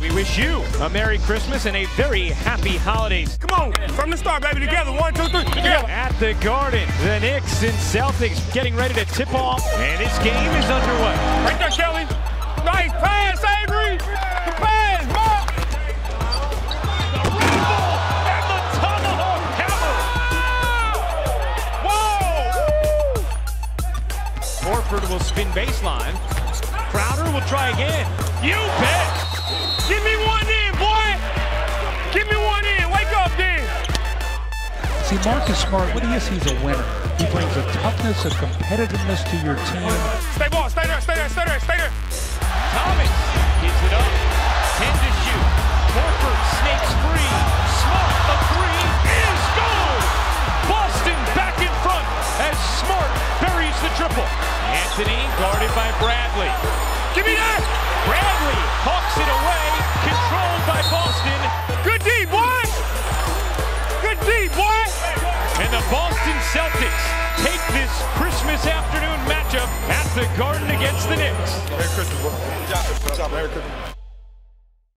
We wish you a Merry Christmas and a very happy holidays. Come on, from the start, baby, together. 1, 2, 3, together. At the Garden, the Knicks and Celtics getting ready to tip off, and this game is underway. Right there, Kelly. Nice pass, Avery. The pass, Mark. The rifle and the tomahawk hammer. Whoa! Horford will spin baseline. Crowder will try again. You bet. Give me one in, boy. Give me one in. Wake up, then. See, Marcus Smart, what he is, he's a winner. He brings a toughness, a competitiveness to your team. Stay ball. Stay there. Stay there. Stay there. Stay there. Thomas gives it up. 10 to shoot. Horford snakes free. Smart, the three is good. Boston back in front as Smart buries the triple. Anthony guarded by Bradley. Give me that. Bradley hawks it away, controlled by Boston. Good D, boy. Good D, boy. And the Boston Celtics take this Christmas afternoon matchup at the Garden against the Knicks. Merry Christmas, bro. Good job. Good job. Merry Christmas.